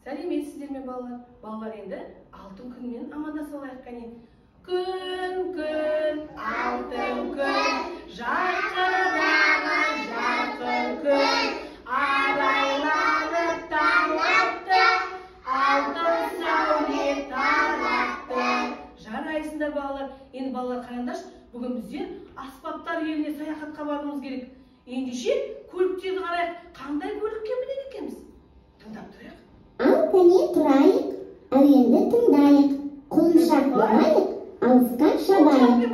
Сәлеметсіздер ме балалар? Балалар енді алтын күнмен амандасып алайық кәне. Күн, алтын күн, жарқыраған жарқын күн, арайланып таң атты, алтын сәуле таратты. Жарайсыңдар балалар. Енді балалар қараңдаршы, бүгін біздер аспаптар еліне саяхатқа баруымыз керек. Ендеше көліктерді қарайық, қандай көлікке мінеді екенбіз? Тыңдап тұрайық. Ал кәне тұрайық, әуенді тыңдайық, құлыншақ болайық, алысқа шабайық.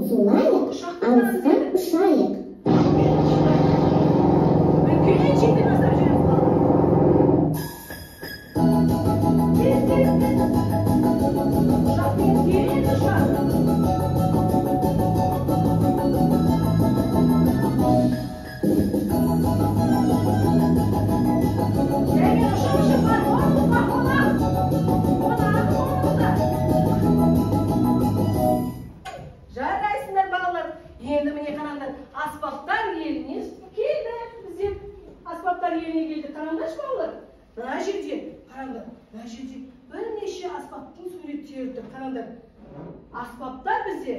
Зулайық, алыстан ұшайық. Енді міне қараңдар, аспаптар еліне келді. Біздер аспаптар еліне келді. Қараңдаршы балалар. Мына жерде, қараңдар, мына жерде бірнеше аспаптың суреттері тұр. Қараңдар. Аспаптар бізде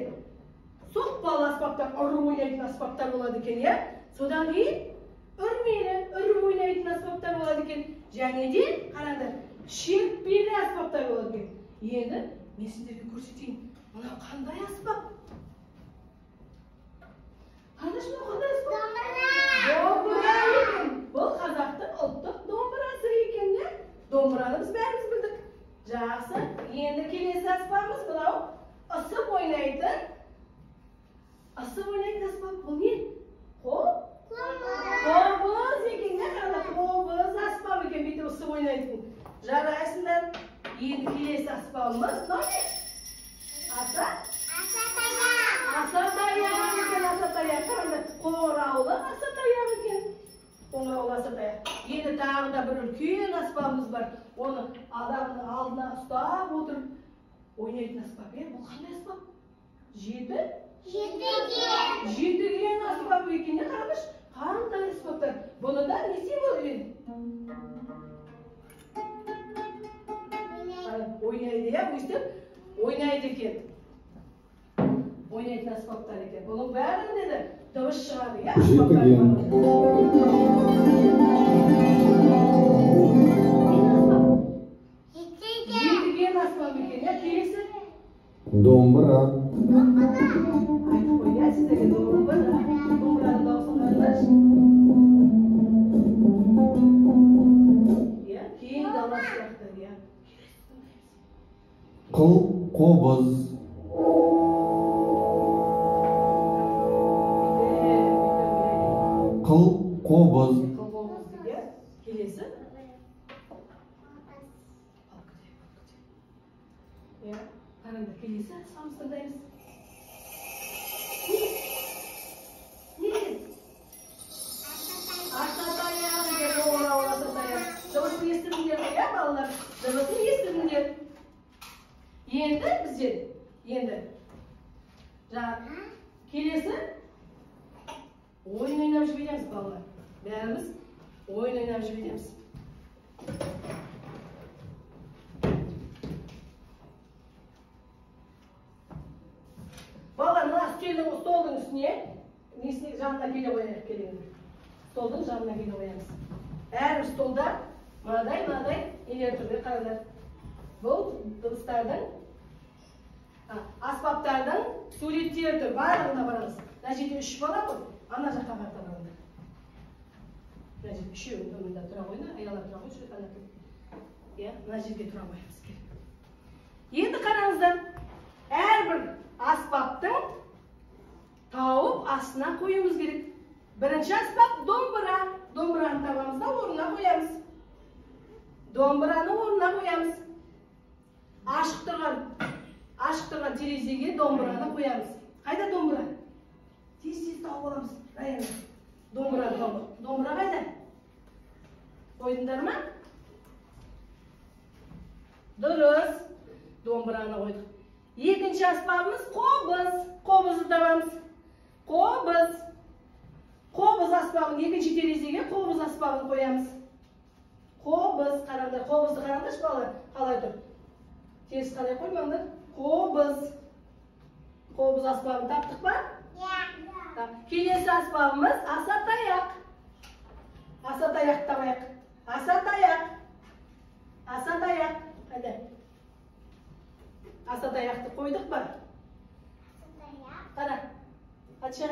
соқпалы аспаптар, ұры ойнайтын аспаптар болады екен, иә? Содан кейін үрмелі ойнайтын аспаптар болады екен. Және де, қараңдар, шертпелі аспаптар болады екен. Енді мен сіздерге көрсетейін. Мына қандай аспап? Қараңдаршы, мына қандай аспап? Домбыра екен. Бұл қазақтың ұлттық домбырасы екен, де? Домбыраны біз бәріміз білдік. Жақсы. Енді келесі аспабымыз мынау ысып ойнайтын. Ысып ойнайтын аспап бұл не? Қобыз екен, де? Қараңдар, қобыз аспап екен, бүйтіп ысып ойнайтын. Жарайсыңдар. Енді келесі аспабымыз не? Асатаяқ екен, асатаяқ. Қараңдар, қоңыраулы асатаяқ екен. Қоңыраулы асатаяқ. Енді тағы да бір үлкен аспабымыз бар. Оны адамның алдына ұстап отырып ойнайтын аспап. Бұл қандай аспап? Жетіген аспап екен. Қараңдаршы, қандай аспаптар. Бұны да не символ еді? Ойнайды, иә, өйстіп ойнайды екен. Ойнайтын аспаптар екен. Бұның бәрінде де дыбыс шығады, иә? Жетіген аспап екен, иә? Келесі? Домбыра. Айтып қой, иә, сіздерге домбыра. Домбыраның дауысын қараңдаршы. Иә, кейін дала сияқты, иә. Қобыз. Қобыз. Иә, келесі? Иә, қараңдар, келесі аспабымыз тыңдаймыз. Не? Асатаяқ екен, қоңыраулы асатаяқ. Дыбысын естідіңдер ме, иә, балалар? Дыбысын естідіңдер. Енді біздер, келесі ойын ойнап жібереміз, балалар. Бәріміз ойын ойнап жібереміз. Балалар, мына столдың үстіне, жанына келе қояйық, келіңдер. Столдың жанына келе қоямыз. Әрбір столда мынадай нелер тұрды, қараңдар. Бұл дыбыстардың, аспаптардың суреттері тұр. Барлығына барамыз. Мына жерде 3 бала ғой, ана жаққа қарата барыңдар. Мына жерде 3-еуі мында тұра қойна, аялар тұра қой, жүрек ана кім. Иә, мына жерге тұра қоямыз керек. Енді қараңыздар, әрбір аспаптың тауып астына қоюымыз керек. Бірінші аспап домбыра. Домбыраны табамыз да орнына қоямыз. Домбыраны орнына қоямыз. Ашық тұрған терезеге домбыраны қоямыз. Қайда домбыра? Tez tauып alamыз. Райана. Домбыра тауып. Домбыра қайда? Қойдыңдар ма? Дұрыс. Домбыраны қойдық. Екінші аспабымыз қобыз. Қобызды табамыз. Қобыз. Қобыз аспабын екінші терезеге қобыз аспабын қоямыз. Қобыз. Қараңдар. Қобызды қараңдаршы балалар. Қалай тұр? Теріс қалай қоймаңдар? Қобыз. Қобыз аспабын таптық па? Келесі аспабымыз асатаяқ. Асатаяқ табайық. Асатаяқ. Асатаяқ. Қайда? Асатаяқты қойдық па? Қара. Қатша.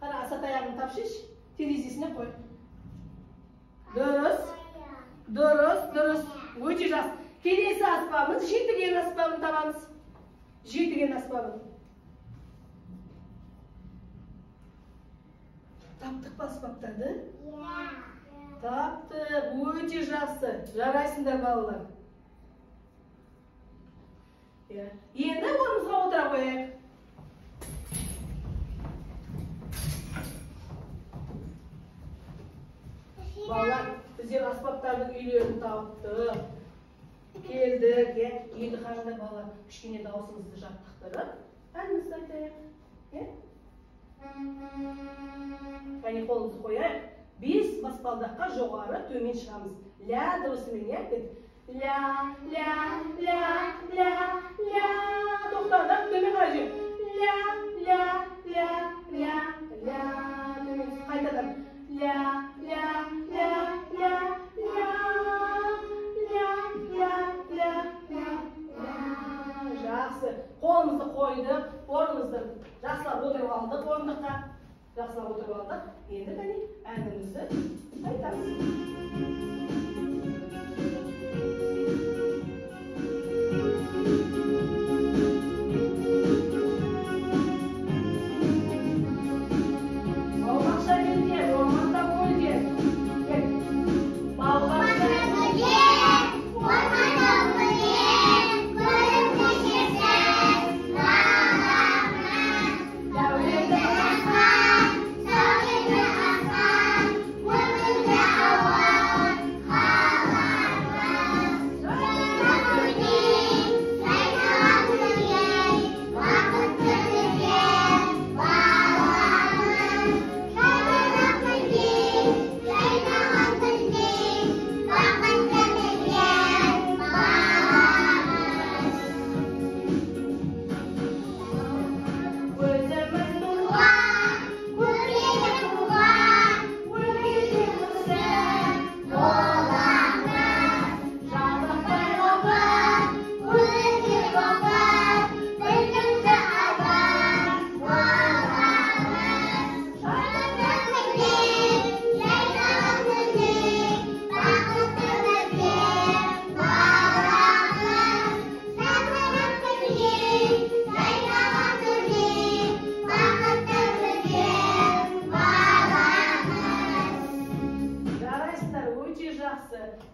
Қара асатаяғын тапшыш. Терезесіне қой. Дұрыс. Дұрыс, дұрыс. Өте жақсы. Келесі аспабымыз жетіген аспабын табамыз. Жетіген аспабын. Таптық па аспаптарды? Таптық. Өте жақсы. Жарайсыңдар балалар. Енді орнымызға отыра қояйық. Балалар, біздер аспаптардың үйлерін таптық. Келдік, енді қараңдар балалар, кішкене даусымызды жаттықтырып, әнімізді айтайық. Кәне қолымызды қояйық. 5 баспалдаққа жоғары төмен шығамыз. Ля дыбысымен ертік. Ля, ля, ля, ля, ля. Тоқтадық, төмен қарай жүр. Ля, ля, ля, ля, ля. Төмен қайтадан. Ля, ля, ля, ля, ля. Ля, ля, ля, ля, ля. Жақсы. Қолымызды қойдық, орнымызды жақсылап отырып алдық орындыққа. Жақсылап отырып алдық. Енді кәне әнімізді айтамыз.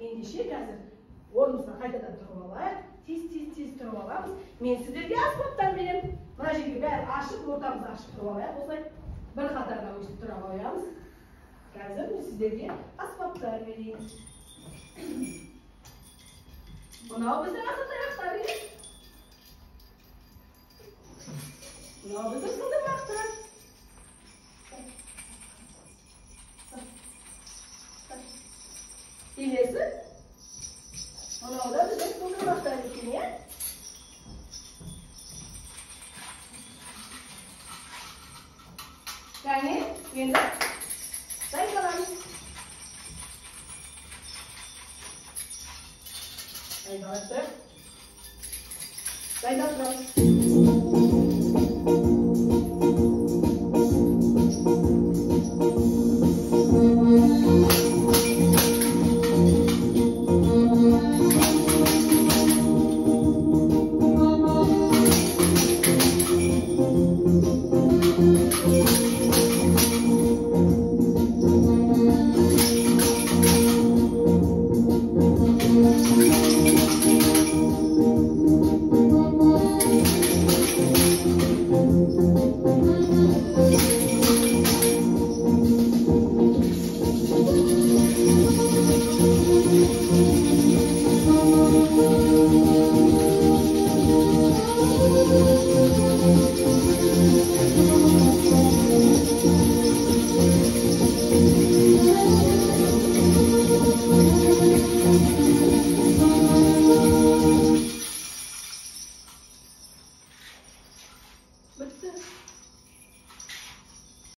Ендеше қазір орнымызға қайтадан тұрып алайық. Тез тұрып аламыз. Мен сіздерге аспаптар беремін. Мына жерге бәрі ашық, ортамызды ашық тұрып алайық. Осылай бір қатарына өстіп тұра қоямыз. Қазір мен сіздерге аспаптар берейін. Мынау біздің асатаяқтар еді. Мынау біздің сылдырмақтар. Келесі. Мынау да біздің сылдырмақтар екен, е? Кәне, енді